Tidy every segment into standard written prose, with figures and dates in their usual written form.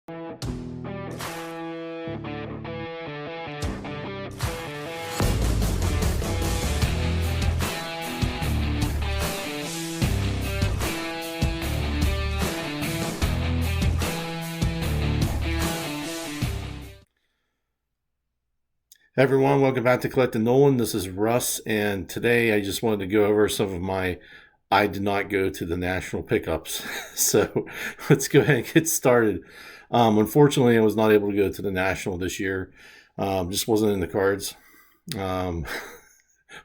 Hey everyone, welcome back to Collecting Nolan. This is Russ, and today I just wanted to go over some of my I did not go to the national pickups. So let's go ahead and get started. Unfortunately, I was not able to go to the national this year. Just wasn't in the cards. Um,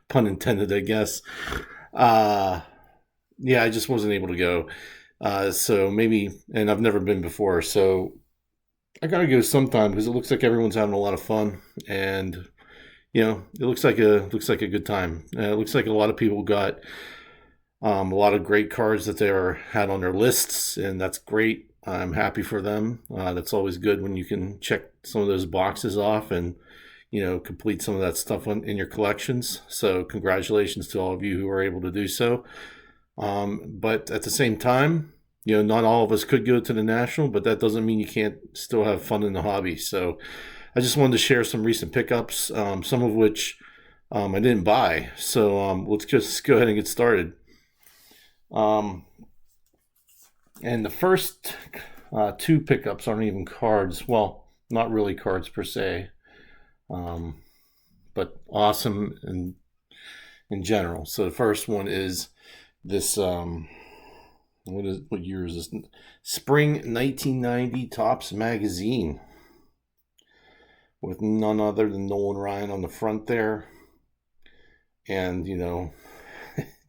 Pun intended, I guess. Uh, yeah, I just wasn't able to go. So maybe, and I've never been before, so I gotta go sometime because it looks like everyone's having a lot of fun, and it looks like a good time. It looks like a lot of people got a lot of great cards that had on their lists, and that's great. I'm happy for them. That's always good when you can check some of those boxes off and complete some of that stuff in your collections. So congratulations to all of you who were able to do so. But at the same time, not all of us could go to the national, but that doesn't mean you can't still have fun in the hobby. So I just wanted to share some recent pickups, some of which I didn't buy. So let's just go ahead and get started. And the first two pickups aren't even cards. Well, not really cards per se, but awesome in general. So the first one is this. What year is this? Spring 1990 Topps magazine, with none other than Nolan Ryan on the front there, and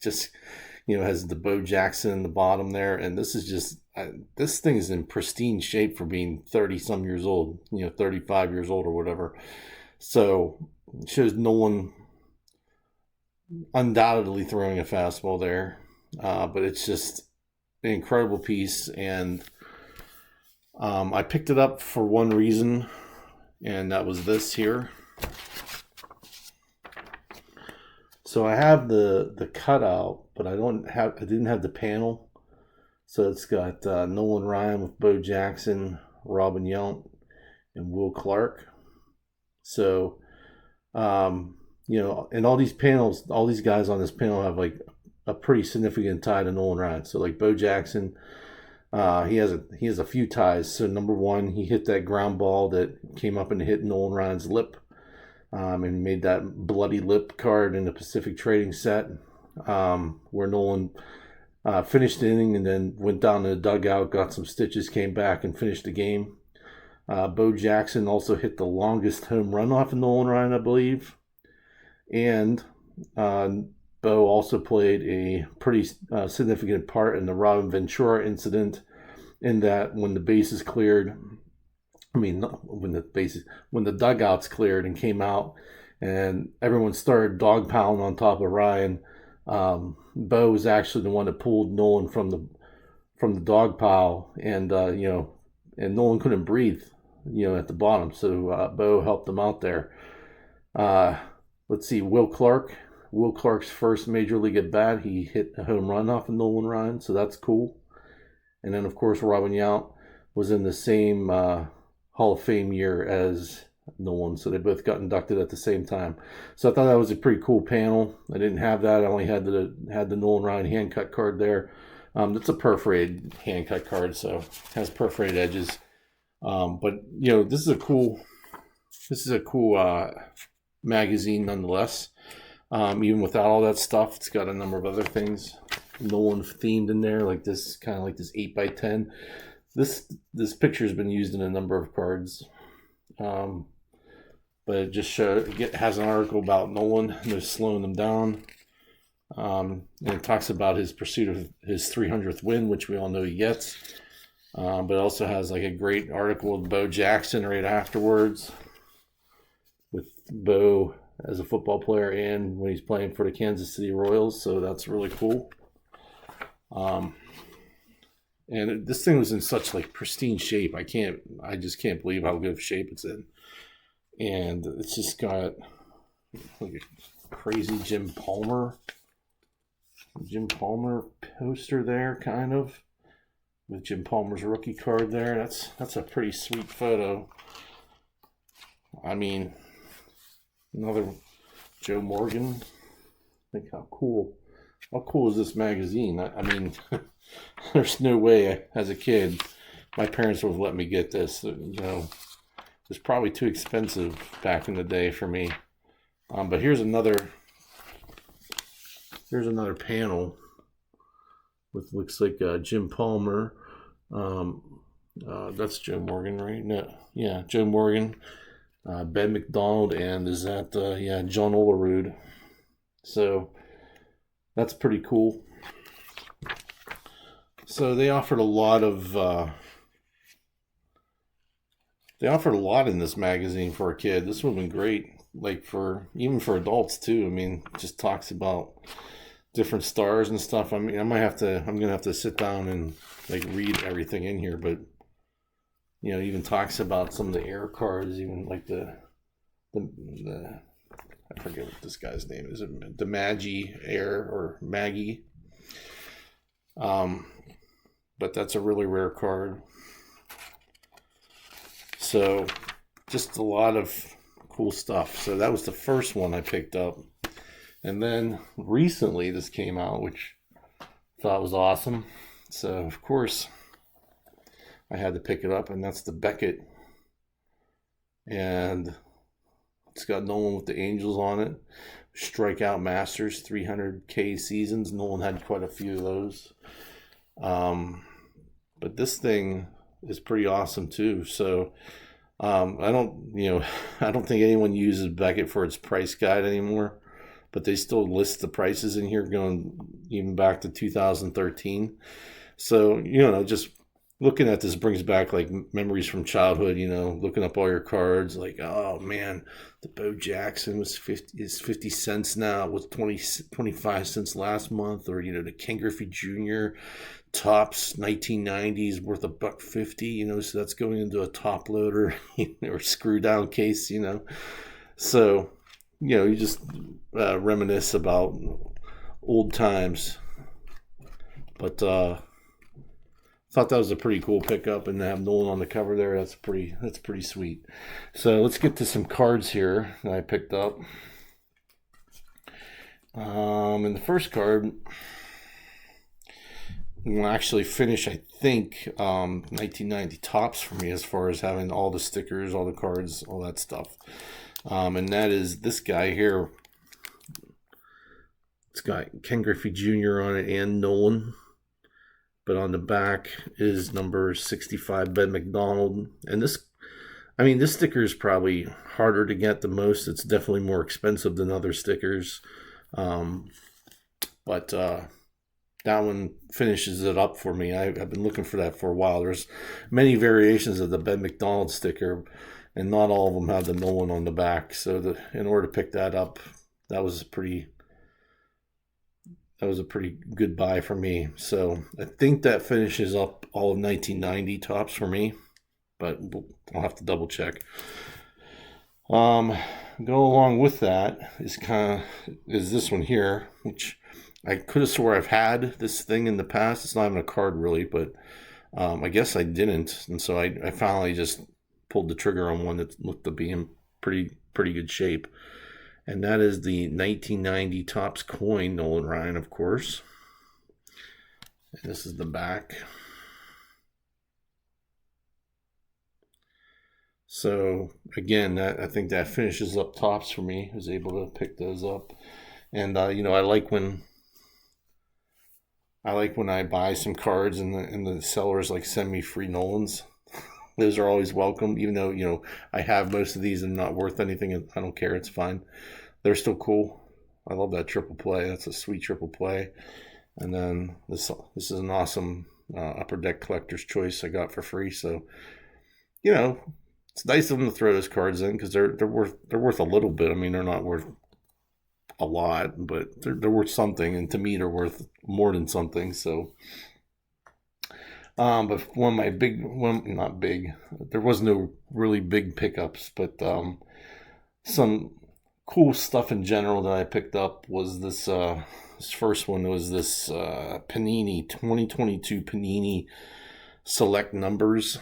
just has the Bo Jackson in the bottom there, and this is just this thing is in pristine shape for being 30 some years old, 35 years old or whatever. So it shows Nolan undoubtedly throwing a fastball there, but it's just an incredible piece, and I picked it up for one reason, and that was this here. So I have the cutout, but I didn't have the panel. So it's got Nolan Ryan with Bo Jackson, Robin Yount, and Will Clark. So and all these panels, all these guys on this panel have like a pretty significant tie to Nolan Ryan. So like Bo Jackson, he has a few ties. So number one, he hit that ground ball that came up and hit Nolan Ryan's lip, and made that bloody lip card in the Pacific Trading set, where Nolan finished the inning and then went down to the dugout, got some stitches, came back and finished the game. Bo Jackson also hit the longest home run off of Nolan Ryan, I believe, and Bo also played a pretty significant part in the Robin Ventura incident, in that when the bases cleared, when the dugouts cleared and came out, and everyone started dogpiling on top of Ryan, Bo was actually the one that pulled Nolan from the dog pile, and and Nolan couldn't breathe, at the bottom. So Bo helped him out there. Let's see, Will Clark's first major league at bat, he hit a home run off of Nolan Ryan, so that's cool. And then of course Robin Yount was in the same Hall of Fame year as Nolan, so they both got inducted at the same time. So I thought that was a pretty cool panel. I didn't have that. I only had the Nolan Ryan hand cut card there. That's a perforated hand cut card, so it has perforated edges. But this is a cool magazine nonetheless. Even without all that stuff, it's got a number of other things Nolan themed in there, like this, kind of like this 8x10. This picture has been used in a number of cards, but it has an article about Nolan, no slowing them down, and it talks about his pursuit of his 300th win, which we all know he gets. But it also has like a great article with Bo Jackson right afterwards, with Bo as a football player and when he's playing for the Kansas City Royals. So that's really cool. And this thing was in such like pristine shape. I just can't believe how good of shape it's in. And it's just got like a crazy Jim Palmer poster there, kind of. with Jim Palmer's rookie card there. That's a pretty sweet photo. I mean, another Joe Morgan. Think how cool is this magazine? I mean, there's no way as a kid my parents would have let me get this. You know, it was probably too expensive back in the day for me. But here's another panel with, looks like Jim Palmer. That's Joe Morgan, right? No, yeah, Joe Morgan, Ben McDonald, and is that yeah, John Olerud. So that's pretty cool. So they offered a lot in this magazine for a kid. This would have been great, like for even for adults too. I mean, it just talks about different stars and stuff. I mean, I'm gonna have to sit down and like read everything in here, but you know, it even talks about some of the air cards, even like the I forget what this guy's name is. The Maggie Air or Maggie. But that's a really rare card. So just a lot of cool stuff. So that was the first one I picked up. And then recently this came out, which I thought was awesome. So of course I had to pick it up, and that's the Beckett. And it's got Nolan with the Angels on it. Strikeout Masters, 300K seasons. Nolan had quite a few of those. But this thing is pretty awesome too. So I don't think anyone uses Beckett for its price guide anymore, but they still list the prices in here going even back to 2013. So, you know, just looking at this brings back like memories from childhood, you know, looking up all your cards, like, oh man, the Bo Jackson is 50 cents now. It was 25 cents last month. Or, you know, the Ken Griffey Jr. Tops 1990s worth $1.50, you know, so that's going into a top loader or screw down case, you know. So, you know, you just reminisce about old times. But thought that was a pretty cool pickup, and to have Nolan on the cover there, that's pretty sweet. So let's get to some cards here that I picked up. And the first card will actually finish, I think, 1990 tops for me as far as having all the stickers, all the cards, all that stuff. And that is this guy here. It's got Ken Griffey Jr. on it and Nolan. But on the back is number 65, Ben McDonald. And this sticker is probably harder to get than most. It's definitely more expensive than other stickers. But that one finishes it up for me. I've been looking for that for a while. There's many variations of the Ben McDonald sticker, and not all of them have the Nolan on the back. So in order to pick that up, that was a pretty good buy for me. So I think that finishes up all of 1990 tops for me, but I'll have to double check. Go along with that is this one here, which I could have swore I've had this thing in the past. It's not even a card really, but I guess I didn't, and so I finally just pulled the trigger on one that looked to be in pretty good shape. And that is the 1990 Topps coin, Nolan Ryan, of course. And this is the back. So again, I think that finishes up Topps for me. I was able to pick those up, and you know, I like when I buy some cards and the sellers like send me free Nolans. Those are always welcome, even though, you know, I have most of these and not worth anything. I don't care. It's fine. They're still cool. I love that triple play. That's a sweet triple play. And then this is an awesome Upper Deck Collector's Choice I got for free. So, you know, it's nice of them to throw those cards in because they're worth a little bit. I mean, they're not worth a lot, but they're worth something. And to me, they're worth more than something. So. But one of my not big, there was no really big pickups, but some cool stuff in general that I picked up was this first one was this Panini 2022 Panini select numbers.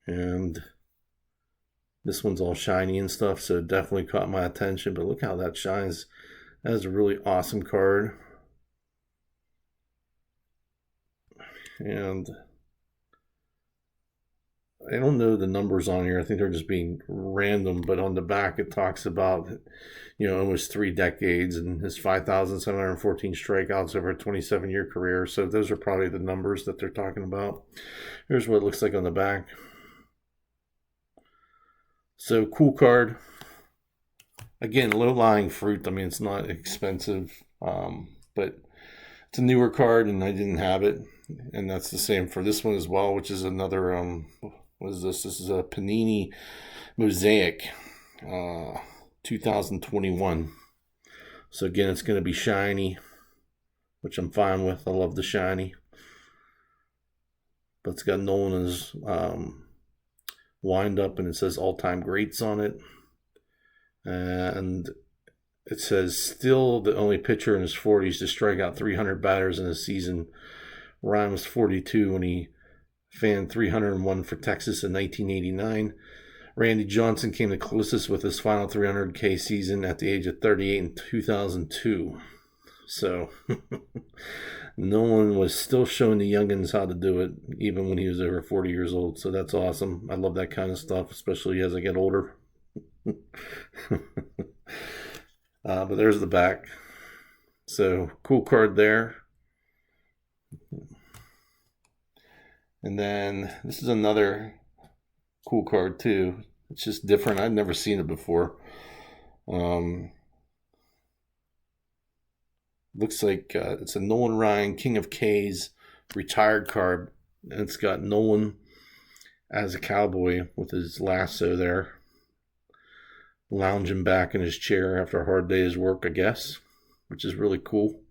And this one's all shiny and stuff, so it definitely caught my attention. But look how that shines. That is a really awesome card. And I don't know the numbers on here. I think they're just being random, but on the back it talks about, almost 3 decades and his 5,714 strikeouts over a 27-year career. So those are probably the numbers that they're talking about. Here's what it looks like on the back. So cool card. Again, low-lying fruit. I mean, it's not expensive, but it's a newer card, and I didn't have it. And that's the same for this one as well, which is another, what is this? This is a Panini Mosaic 2021. So again, it's going to be shiny, which I'm fine with. I love the shiny. But it's got Nolan's wind up, and it says all-time greats on it. And it says, still the only pitcher in his 40s to strike out 300 batters in a season. Ryan was 42 when he fanned 301 for Texas in 1989. Randy Johnson came the closest with his final 300K season at the age of 38 in 2002. So Nolan was still showing the youngins how to do it, even when he was over 40 years old. So that's awesome. I love that kind of stuff, especially as I get older. But there's the back. So cool card there. And then this is another cool card too. It's just different. I've never seen it before. Looks like it's a Nolan Ryan King of K's retired card. And it's got Nolan as a cowboy with his lasso there, lounging back in his chair after a hard day's work, I guess, which is really cool.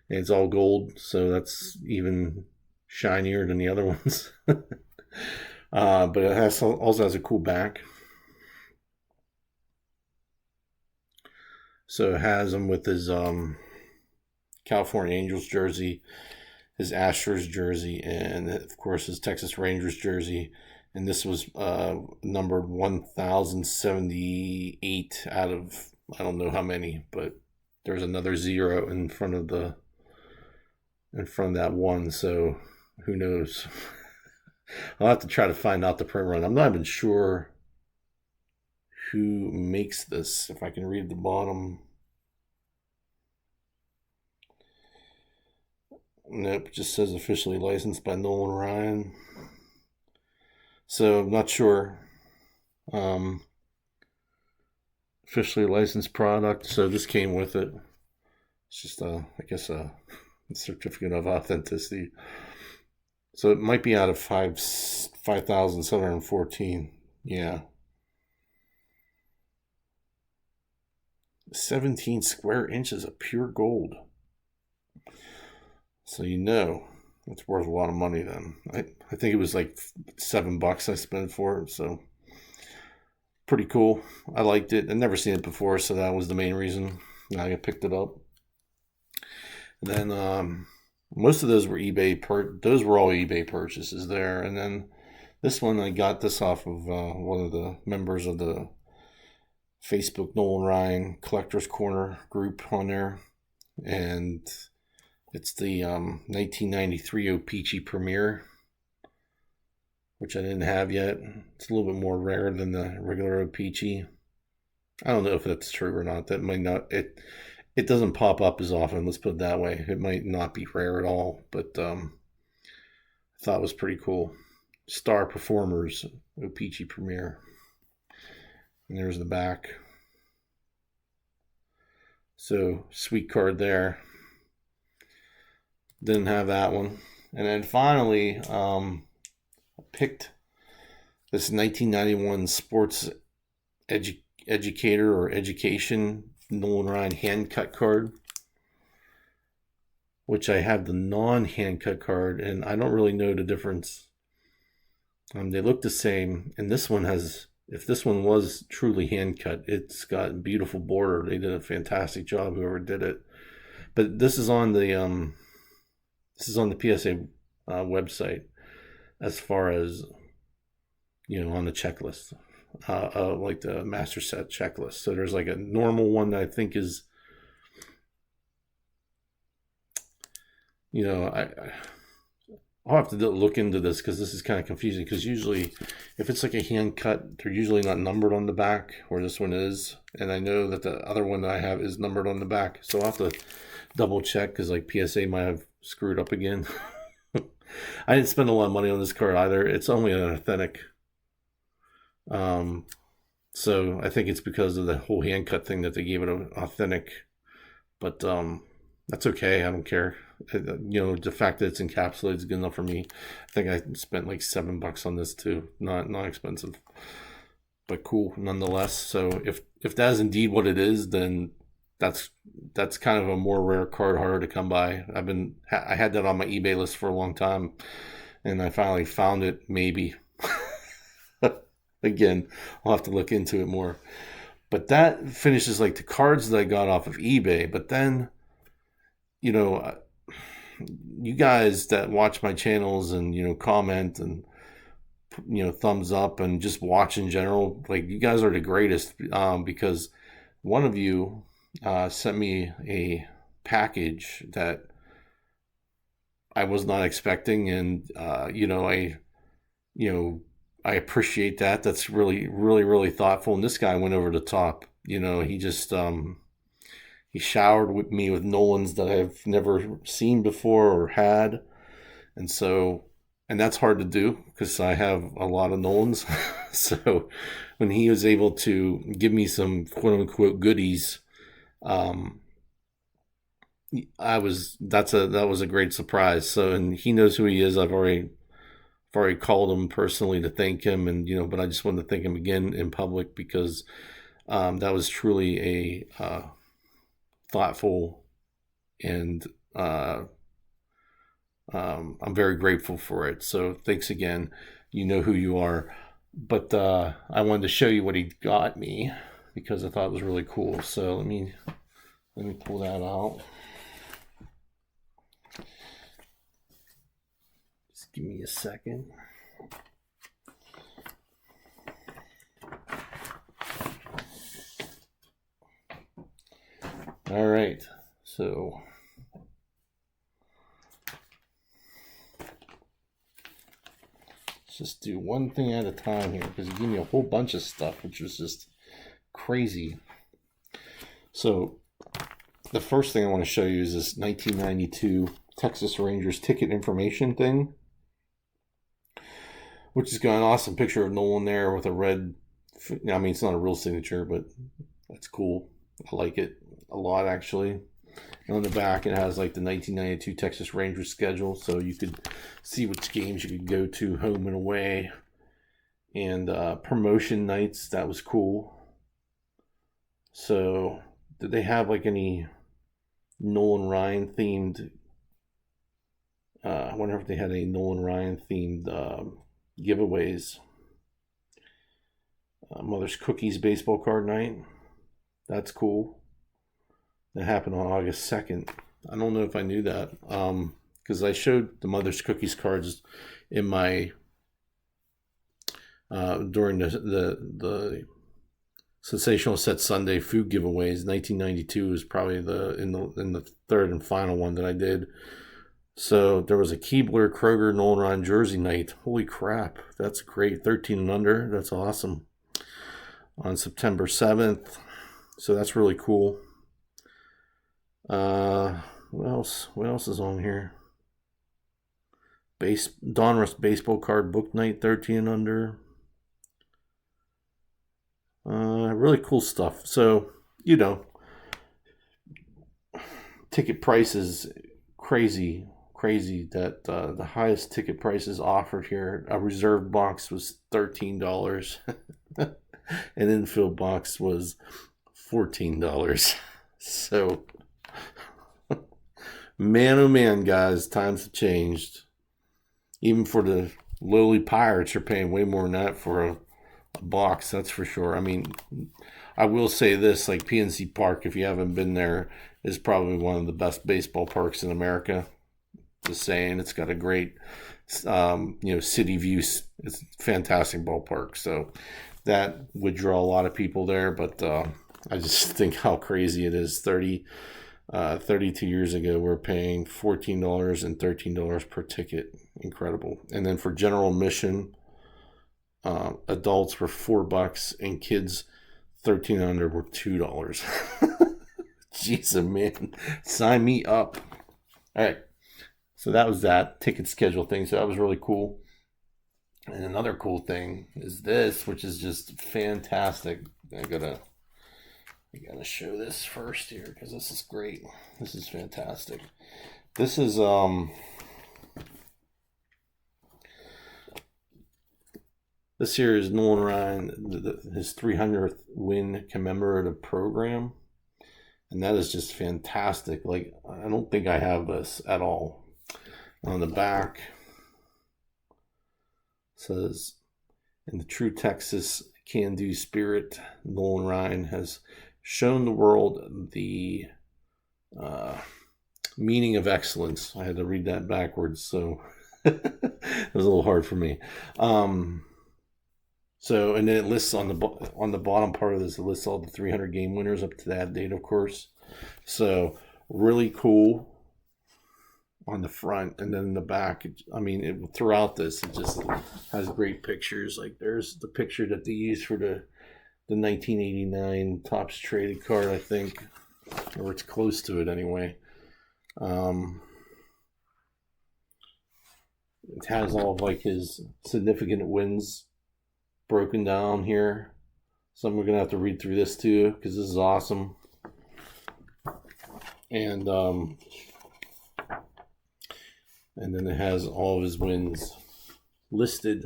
And it's all gold, so that's even shinier than the other ones. But it also has a cool back. So it has him with his California Angels jersey, his Astros jersey, and of course his Texas Rangers jersey. And this was numbered 1078 out of I don't know how many, but there's another 0 in front of that one. So who knows? I'll have to try to find out the print run. I'm not even sure who makes this. If I can read the bottom. Nope, it just says officially licensed by Nolan Ryan. So I'm not sure. Officially licensed product. So this came with it. It's just I guess a certificate of authenticity. So it might be out of 5,714. Yeah. 17 square inches of pure gold. So it's worth a lot of money then. I think it was like $7 I spent for it, so pretty cool. I liked it. I'd never seen it before, so that was the main reason I picked it up. And then most of those were those were all eBay purchases there. And then this one, I got this off of one of the members of the Facebook Nolan Ryan Collectors Corner group on there, and it's the 1993 O-Pee-Chee Premier, which I didn't have yet. It's a little bit more rare than the regular O-Pee-Chee. I don't know if that's true or not. That might not. It doesn't pop up as often. Let's put it that way. It might not be rare at all, but I thought it was pretty cool. Star Performers O-Pee-Chee Premier. And there's the back. So sweet card there. Didn't have that one. And then finally, I picked this 1991 Sports Educator or Education Nolan Ryan hand cut card, which I have the non-hand cut card, and I don't really know the difference. They look the same, and this one has, if this one was truly hand cut, it's got beautiful border. They did a fantastic job, whoever did it. But this is on the PSA website as far as, on the checklist, like the master set checklist. So there's like a normal one that I think is, I'll have to look into this because this is kind of confusing. Because usually, if it's like a hand cut, they're usually not numbered on the back, where this one is. And I know that the other one that I have is numbered on the back, so I'll have to double check because like PSA might have screwed up again. I didn't spend a lot of money on this card either. It's only an authentic. So I think it's because of the whole hand cut thing that they gave it an authentic. But that's okay. I don't care. The fact that it's encapsulated is good enough for me. I think I spent like $7 on this too. Not expensive, but cool nonetheless. So if that is indeed what it is, then that's kind of a more rare card, harder to come by. I had that on my eBay list for a long time, and I finally found it. Maybe again, I'll have to look into it more. But that finishes like the cards that I got off of eBay. But then, you guys that watch my channels and comment and thumbs up and just watch in general, like, you guys are the greatest, because one of you sent me a package that I was not expecting, and I appreciate that. That's really, really, really thoughtful. And this guy went over the top. He just he showered with me with Nolans that I've never seen before or had. And that's hard to do because I have a lot of Nolans. So when he was able to give me some quote unquote goodies, that was a great surprise. So, and he knows who he is. I've already called him personally to thank him, and but I just wanted to thank him again in public because that was truly a thoughtful, and I'm very grateful for it. So thanks again. You know who you are. But I wanted to show you what he got me because I thought it was really cool. So let me pull that out. Just give me a second. All right, so let's just do one thing at a time here because he gave me a whole bunch of stuff, which was just crazy. So the first thing I want to show you is this 1992 Texas Rangers ticket information thing, which has got an awesome picture of Nolan there with a red, I mean, it's not a real signature, but that's cool. I like it a lot, actually. And on the back, it has like the 1992 Texas Rangers schedule, so you could see which games you could go to, home and away. And promotion nights, that was cool. So, did they have like any Nolan Ryan themed? I wonder if they had any Nolan Ryan themed giveaways. Mother's Cookies baseball card night. That's cool. That happened on August 2nd. I don't know if I knew that because I showed the Mother's Cookies cards in my during the Sensational Set Sunday food giveaways. 1992 was probably in the third and final one that I did. So there was a Keebler Kroger Nolan Ryan jersey night. Holy crap, that's great. 13 and under. That's awesome. On September 7th. So that's really cool. What else? What else is on here? Donruss baseball card book night, 13 and under. Really cool stuff. So, ticket prices crazy that the highest ticket prices offered here. A reserved box was $13. An infield box was $14. So, man, oh man, guys, times have changed. Even for the lowly Pirates, are paying way more than that for a box, that's for sure. I mean, I will say this, like PNC Park, if you haven't been there, is probably one of the best baseball parks in America. Just saying, it's got a great, city view. It's a fantastic ballpark. So that would draw a lot of people there. But I just think how crazy it is. 32 years ago, we're paying $14 and $13 per ticket. Incredible. And then for general admission, adults were $4 and kids 13 and under were $2. Jeez, man, sign me up. All right, so that was that ticket schedule thing. So that was really cool. And another cool thing is this, which is just fantastic. I gotta show this first here because this is great. This is fantastic. This is this here is Nolan Ryan, his 300th win commemorative program, and that is just fantastic. Like, I don't think I have this at all. On the back says, in the true Texas can-do spirit, Nolan Ryan has shown the world the meaning of excellence. I had to read that backwards, so it was a little hard for me. So, and then it lists on the bottom part of this, it lists all the 300 game winners up to that date, of course. So, really cool on the front, and then in the back. Throughout this, it just has great pictures. Like, there's the picture that they used for the 1989 Topps traded card, I think, or it's close to it anyway. It has all of like his significant wins broken down here. So we're gonna have to read through this too because this is awesome. And then it has all of his wins listed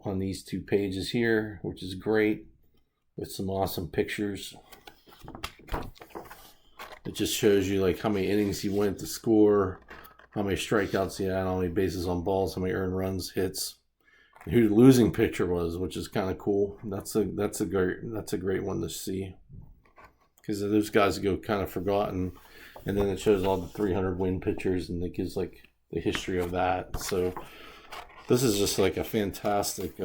on these 2 pages here, which is great, with some awesome pictures. It just shows you like how many innings he went to score, how many strikeouts he had, how many bases on balls, how many earned runs, hits, who the losing pitcher was, which is kind of cool. That's a great one to see, because those guys go kind of forgotten. And then it shows all the 300 win pitchers, and it gives like the history of that. So this is just like a fantastic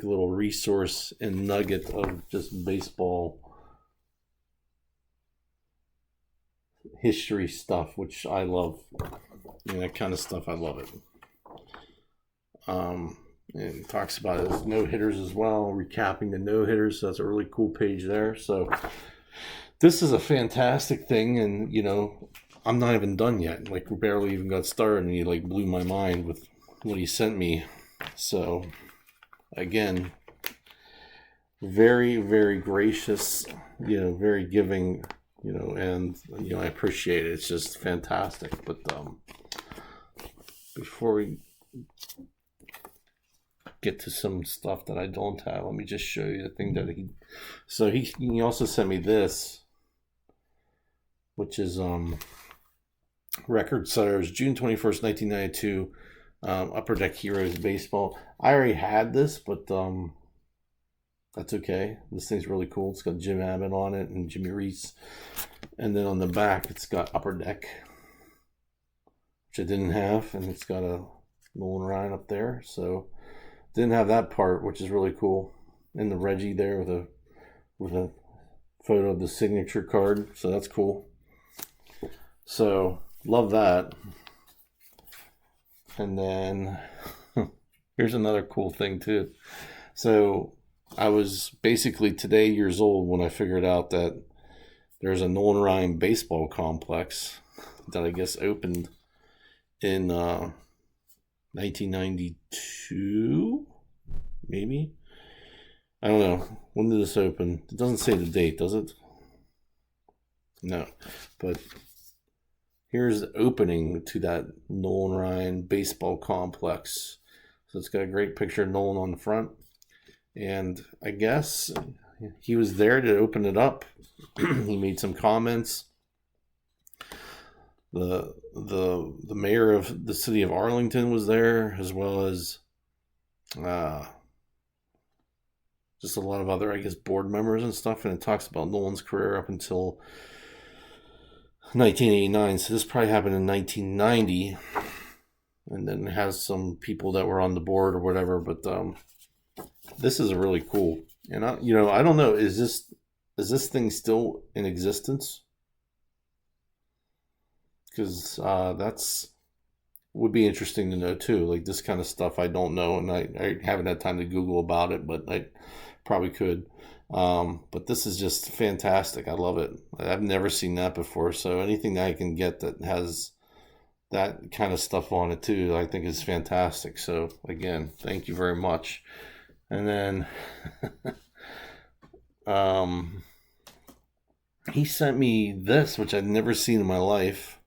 little resource and nugget of just baseball history stuff, which I love. That kind of stuff, I love it. And it talks about his no-hitters as well, recapping the no-hitters. So that's a really cool page there. So this is a fantastic thing, and I'm not even done yet. Like, we barely even got started, and he like blew my mind with what he sent me. So again, very, very gracious, very giving, and I appreciate it. It's just fantastic. But before we get to some stuff that I don't have, let me just show you the thing that he also sent me this, which is Record Setters, June 21st, 1992, Upper Deck Heroes Baseball. I already had this, but that's okay. This thing's really cool. It's got Jim Abbott on it and Jimmy Reese. And then on the back, it's got Upper Deck, which I didn't have, and it's got a Nolan Ryan up there. So didn't have that part, which is really cool. And the Reggie there with a photo of the signature card. So that's cool. So love that. And then here's another cool thing too. So I was basically today years old when I figured out that there's a Nolan Ryan baseball complex that I guess opened in 1992, maybe. I don't know. When did this open? It doesn't say the date, does it? No. But here's the opening to that Nolan Ryan baseball complex. So it's got a great picture of Nolan on the front. And I guess he was there to open it up. He made some comments. The mayor of the city of Arlington was there, as well as just a lot of other, I guess, board members and stuff. And it talks about Nolan's career up until 1989. So this probably happened in 1990, and then it has some people that were on the board or whatever. But this is a really cool. And I don't know. Is this thing still in existence? Because that's would be interesting to know too. Like this kind of stuff, I don't know, and I haven't had time to Google about it, but I probably could. But this is just fantastic. I love it. I've never seen that before. So anything that I can get that has that kind of stuff on it too, I think is fantastic. So again, thank you very much. And then um, he sent me this, which I'd never seen in my life.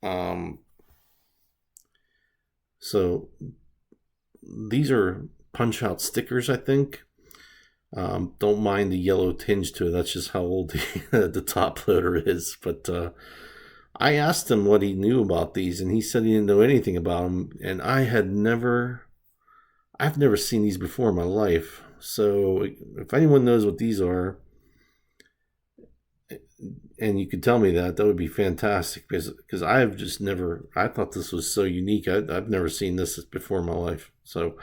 Um, so these are punch out stickers, I think. Don't mind the yellow tinge to it. That's just how old the top loader is. But I asked him what he knew about these, and he said he didn't know anything about them. And I've never seen these before in my life. So if anyone knows what these are, and you could tell me that would be fantastic, because I've just never. I thought this was so unique. I've never seen this before in my life. So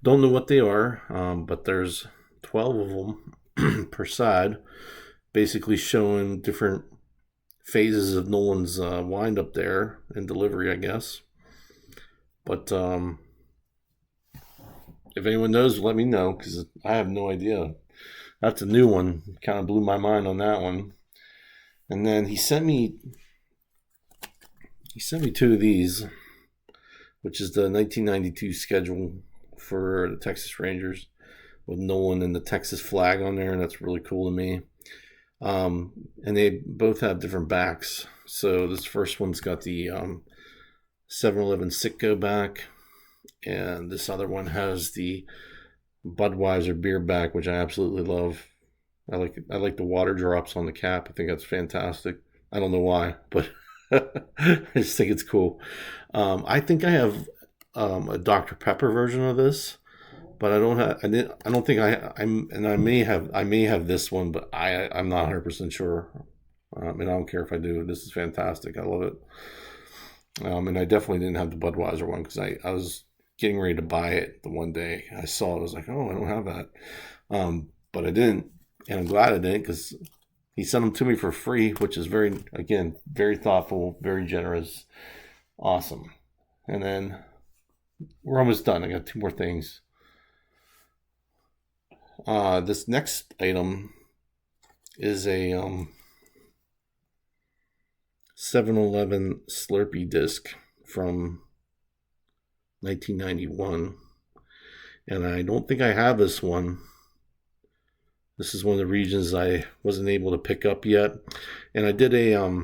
don't know what they are, but there's 12 of them per side, basically showing different phases of Nolan's wind up there and delivery, I guess. But if anyone knows, let me know, because I have no idea. That's a new one. Kind of blew my mind on that one. And then he sent me two of these, which is the 1992 schedule for the Texas Rangers with Nolan and the Texas flag on there, and that's really cool to me. And they both have different backs. So this first one's got the 7-Eleven Sitco back, and this other one has the Budweiser beer back, which I absolutely love. I like the water drops on the cap. I think that's fantastic. I don't know why, but I just think it's cool. I think I have a Dr. Pepper version of this, but I don't think and I may have this one, but I'm not 100% sure. And I don't care if I do. This is fantastic. I love it. And I definitely didn't have the Budweiser one, because I was getting ready to buy it the one day. I saw it. I was like, oh, I don't have that. But I didn't. And I'm glad I didn't, because he sent them to me for free, which is very thoughtful, very generous. Awesome. And then we're almost done. I got two more things. This next item is a 7-Eleven Slurpee disc from 1991. And I don't think I have this one. This is one of the regions I wasn't able to pick up yet. And I did a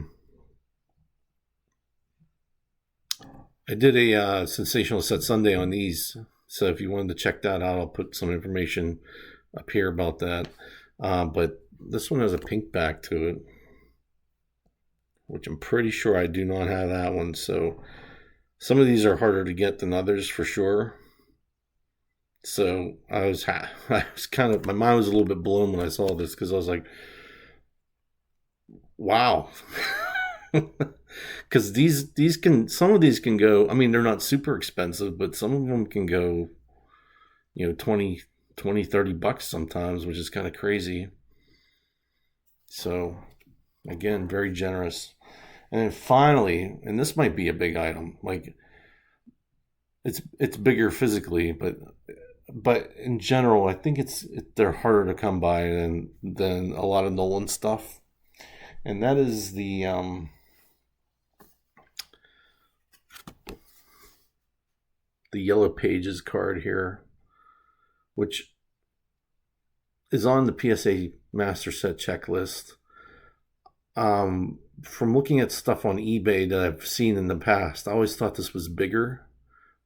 Sensational Set Sunday on these. So if you wanted to check that out, I'll put some information up here about that. But this one has a pink back to it, which I'm pretty sure I do not have that one. So some of these are harder to get than others for sure. So I was kind of, my mind was a little bit blown when I saw this, because I was like, wow. Because some of these can go, I mean, they're not super expensive, but some of them can go, 20, 30 bucks sometimes, which is kind of crazy. So again, very generous. And then finally, and this might be a big item, like it's bigger physically, but in general, I think they're harder to come by than a lot of Nolan stuff, and that is the Yellow Pages card here, which is on the PSA Master Set checklist. From looking at stuff on eBay that I've seen in the past, I always thought this was bigger,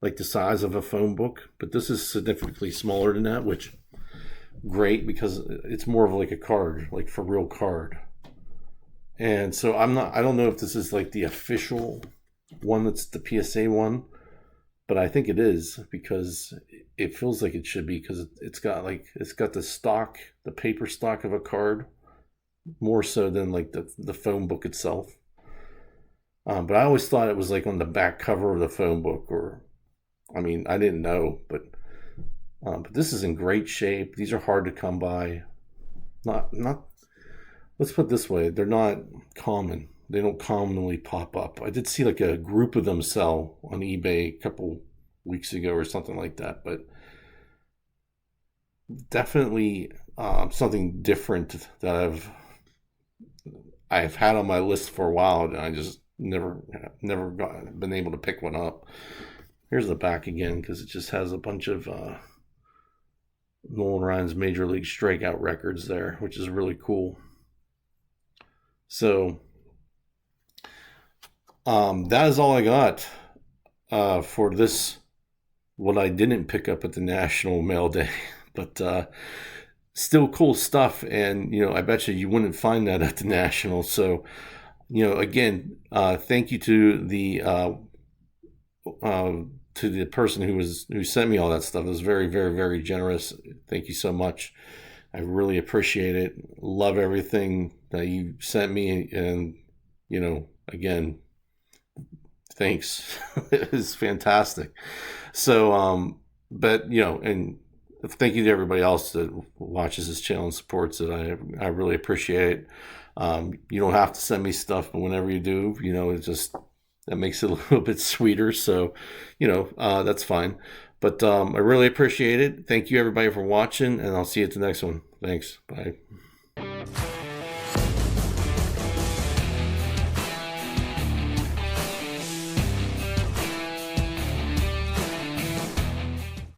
like the size of a phone book, but this is significantly smaller than that, which great, because it's more of like a card, like for real card. And so I don't know if this is like the official one that's the PSA one, but I think it is, because it feels like it should be, because it's got the paper stock of a card, more so than like the phone book itself. But I always thought it was like on the back cover of the phone book, or I mean, I didn't know, but this is in great shape. These are hard to come by. Not. Let's put it this way: they're not common. They don't commonly pop up. I did see like a group of them sell on eBay a couple weeks ago or something like that, but definitely something different that I've had on my list for a while, and I just been able to pick one up. Here's the back again because it just has a bunch of Nolan Ryan's major league strikeout records there, which is really cool. So that is all I got for this. What I didn't pick up at the National Mail Day, but still cool stuff. And I bet you wouldn't find that at the National. So again, thank you to the person who sent me all that stuff. It was very, very, very generous. Thank you so much. I really appreciate it. Love everything that you sent me, and again, thanks. It was fantastic. So, but and thank you to everybody else that watches this channel and supports it. I really appreciate it. You don't have to send me stuff, but whenever you do, it just that makes it a little bit sweeter. So, that's fine. But I really appreciate it. Thank you everybody for watching, and I'll see you at the next one. Thanks. Bye.